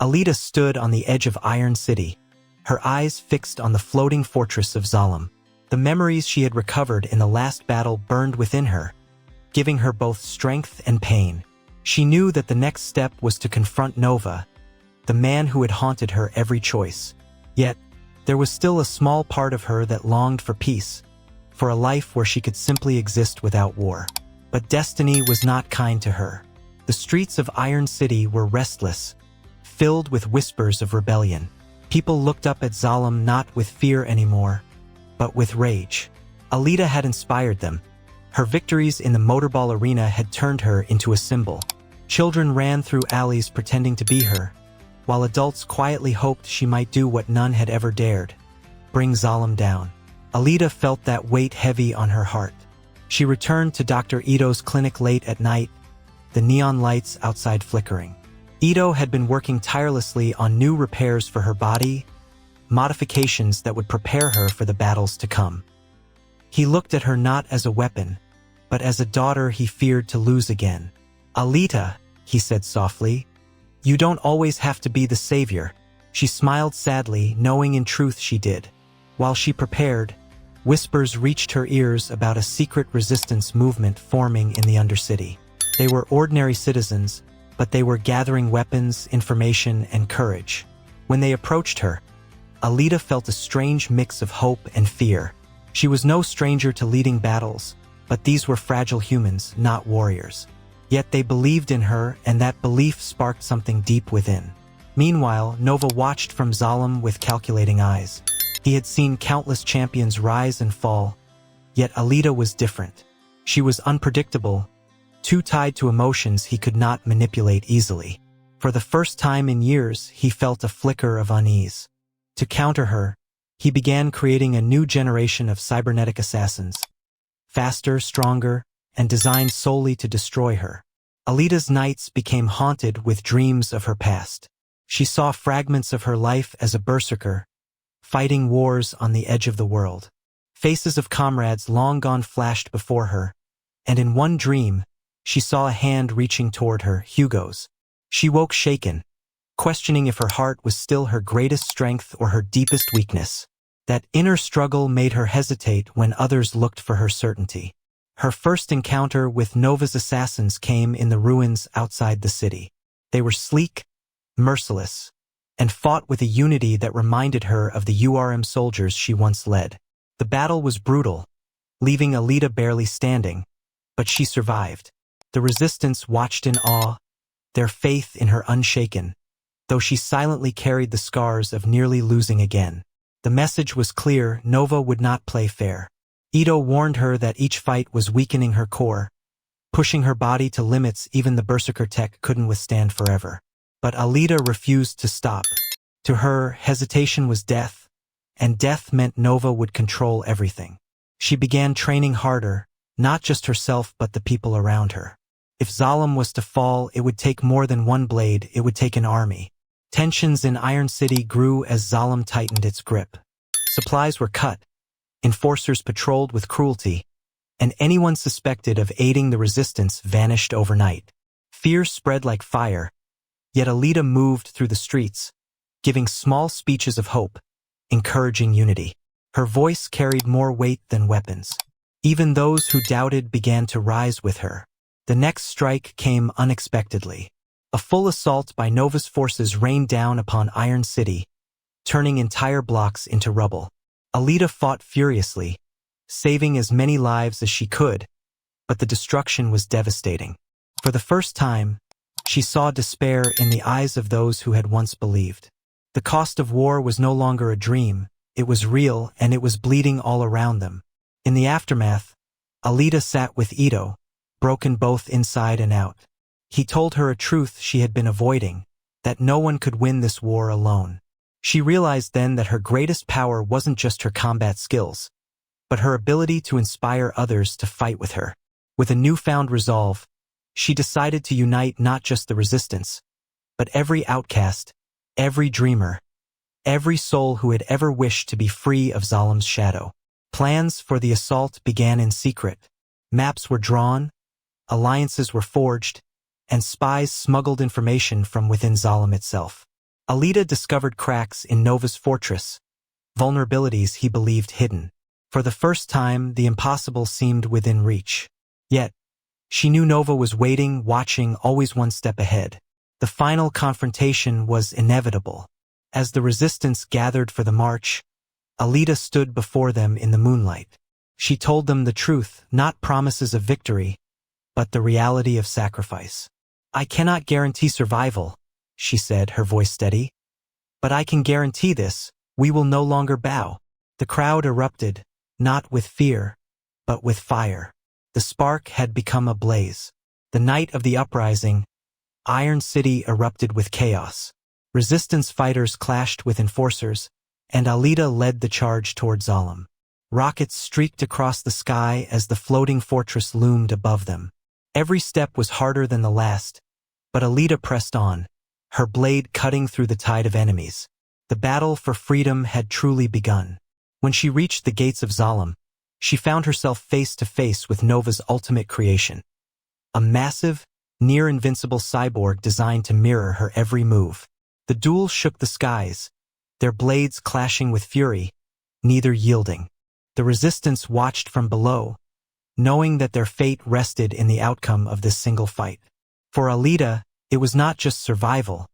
Alita stood on the edge of Iron City, her eyes fixed on the floating fortress of Zalim. The memories she had recovered in the last battle burned within her, giving her both strength and pain. She knew that the next step was to confront Nova, the man who had haunted her every choice. Yet, there was still a small part of her that longed for peace, for a life where she could simply exist without war. But destiny was not kind to her. The streets of Iron City were restless, filled with whispers of rebellion. People looked up at Zalim not with fear anymore, but with rage. Alita had inspired them. Her victories in the motorball arena had turned her into a symbol. Children ran through alleys pretending to be her, while adults quietly hoped she might do what none had ever dared: bring Zalim down. Alita felt that weight heavy on her heart. She returned to Dr. Ito's clinic late at night, the neon lights outside flickering. Ito had been working tirelessly on new repairs for her body, modifications that would prepare her for the battles to come. He looked at her not as a weapon, but as a daughter he feared to lose again. "Alita," he said softly, "you don't always have to be the savior." She smiled sadly, knowing in truth she did. While she prepared, whispers reached her ears about a secret resistance movement forming in the Undercity. They were ordinary citizens, but they were gathering weapons, information, and courage. When they approached her, Alita felt a strange mix of hope and fear. She was no stranger to leading battles, but these were fragile humans, not warriors. Yet they believed in her, and that belief sparked something deep within. Meanwhile, Nova watched from Zalim with calculating eyes. He had seen countless champions rise and fall, yet Alita was different. She was unpredictable, too tied to emotions he could not manipulate easily. For the first time in years, he felt a flicker of unease. To counter her, he began creating a new generation of cybernetic assassins, faster, stronger, and designed solely to destroy her. Alita's nights became haunted with dreams of her past. She saw fragments of her life as a berserker, fighting wars on the edge of the world. Faces of comrades long gone flashed before her, and in one dream, she saw a hand reaching toward her, Hugo's. She woke shaken, questioning if her heart was still her greatest strength or her deepest weakness. That inner struggle made her hesitate when others looked for her certainty. Her first encounter with Nova's assassins came in the ruins outside the city. They were sleek, merciless, and fought with a unity that reminded her of the URM soldiers she once led. The battle was brutal, leaving Alita barely standing, but she survived. The resistance watched in awe, their faith in her unshaken, though she silently carried the scars of nearly losing again. The message was clear: Nova would not play fair. Ito warned her that each fight was weakening her core, pushing her body to limits even the Berserker tech couldn't withstand forever. But Alita refused to stop. To her, hesitation was death, and death meant Nova would control everything. She began training harder, not just herself but the people around her. If Zalim was to fall, it would take more than one blade, it would take an army. Tensions in Iron City grew as Zalim tightened its grip. Supplies were cut, enforcers patrolled with cruelty, and anyone suspected of aiding the resistance vanished overnight. Fear spread like fire, yet Alita moved through the streets, giving small speeches of hope, encouraging unity. Her voice carried more weight than weapons. Even those who doubted began to rise with her. The next strike came unexpectedly. A full assault by Nova's forces rained down upon Iron City, turning entire blocks into rubble. Alita fought furiously, saving as many lives as she could, but the destruction was devastating. For the first time, she saw despair in the eyes of those who had once believed. The cost of war was no longer a dream, it was real, and it was bleeding all around them. In the aftermath, Alita sat with Ito, broken both inside and out. He told her a truth she had been avoiding, that no one could win this war alone. She realized then that her greatest power wasn't just her combat skills, but her ability to inspire others to fight with her. With a newfound resolve, she decided to unite not just the resistance, but every outcast, every dreamer, every soul who had ever wished to be free of Zalim's shadow. Plans for the assault began in secret. Maps were drawn, alliances were forged, and spies smuggled information from within Zalim itself. Alita discovered cracks in Nova's fortress, vulnerabilities he believed hidden. For the first time, the impossible seemed within reach. Yet, she knew Nova was waiting, watching, always one step ahead. The final confrontation was inevitable. As the resistance gathered for the march, Alita stood before them in the moonlight. She told them the truth, not promises of victory, but the reality of sacrifice. "I cannot guarantee survival," she said, her voice steady. "But I can guarantee this: we will no longer bow." The crowd erupted, not with fear, but with fire. The spark had become a blaze. The night of the uprising, Iron City erupted with chaos. Resistance fighters clashed with enforcers, and Alita led the charge toward Zalim. Rockets streaked across the sky as the floating fortress loomed above them. Every step was harder than the last, but Alita pressed on, her blade cutting through the tide of enemies. The battle for freedom had truly begun. When she reached the gates of Zalim, she found herself face to face with Nova's ultimate creation. A massive, near-invincible cyborg designed to mirror her every move. The duel shook the skies, their blades clashing with fury, neither yielding. The resistance watched from below, knowing that their fate rested in the outcome of this single fight. For Alita, it was not just survival,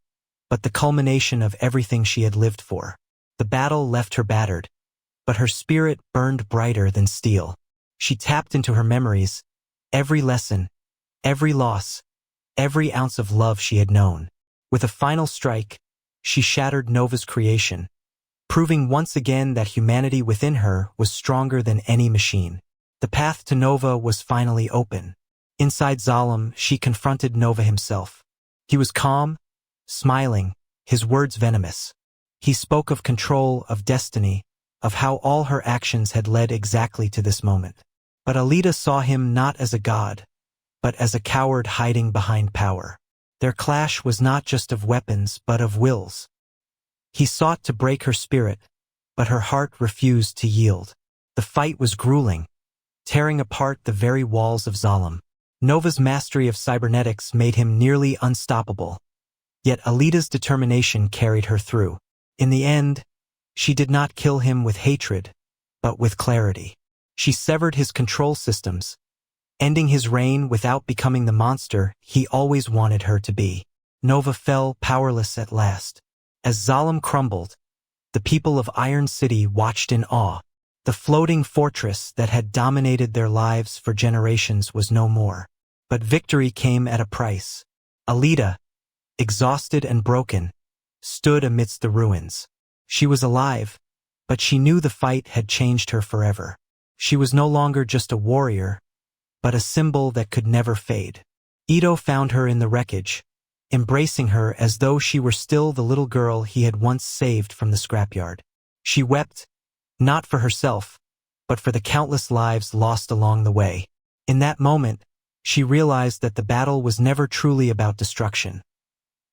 but the culmination of everything she had lived for. The battle left her battered, but her spirit burned brighter than steel. She tapped into her memories, every lesson, every loss, every ounce of love she had known. With a final strike, she shattered Nova's creation, proving once again that humanity within her was stronger than any machine. The path to Nova was finally open. Inside Zalim, she confronted Nova himself. He was calm, smiling, his words venomous. He spoke of control, of destiny, of how all her actions had led exactly to this moment. But Alita saw him not as a god, but as a coward hiding behind power. Their clash was not just of weapons, but of wills. He sought to break her spirit, but her heart refused to yield. The fight was grueling, tearing apart the very walls of Zalim. Nova's mastery of cybernetics made him nearly unstoppable, yet Alita's determination carried her through. In the end, she did not kill him with hatred, but with clarity. She severed his control systems, ending his reign without becoming the monster he always wanted her to be. Nova fell powerless at last. As Zalim crumbled, the people of Iron City watched in awe. The floating fortress that had dominated their lives for generations was no more. But victory came at a price. Alita, exhausted and broken, stood amidst the ruins. She was alive, but she knew the fight had changed her forever. She was no longer just a warrior, but a symbol that could never fade. Ito found her in the wreckage, embracing her as though she were still the little girl he had once saved from the scrapyard. She wept, not for herself, but for the countless lives lost along the way. In that moment, she realized that the battle was never truly about destruction.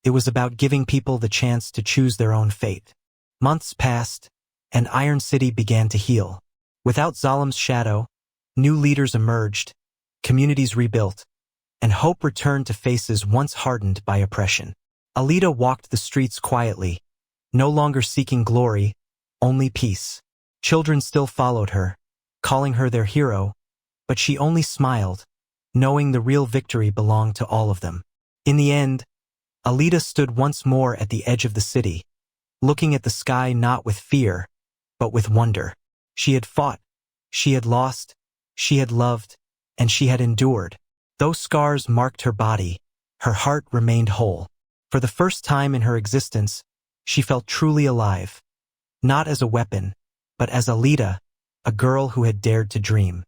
It was about giving people the chance to choose their own fate. Months passed, and Iron City began to heal. Without Zalim's shadow, new leaders emerged, communities rebuilt, and hope returned to faces once hardened by oppression. Alita walked the streets quietly, no longer seeking glory, only peace. Children still followed her, calling her their hero, but she only smiled, knowing the real victory belonged to all of them. In the end, Alita stood once more at the edge of the city, looking at the sky not with fear, but with wonder. She had fought, she had lost, she had loved, and she had endured. Though scars marked her body, her heart remained whole. For the first time in her existence, she felt truly alive, not as a weapon, but as Alita, a girl who had dared to dream.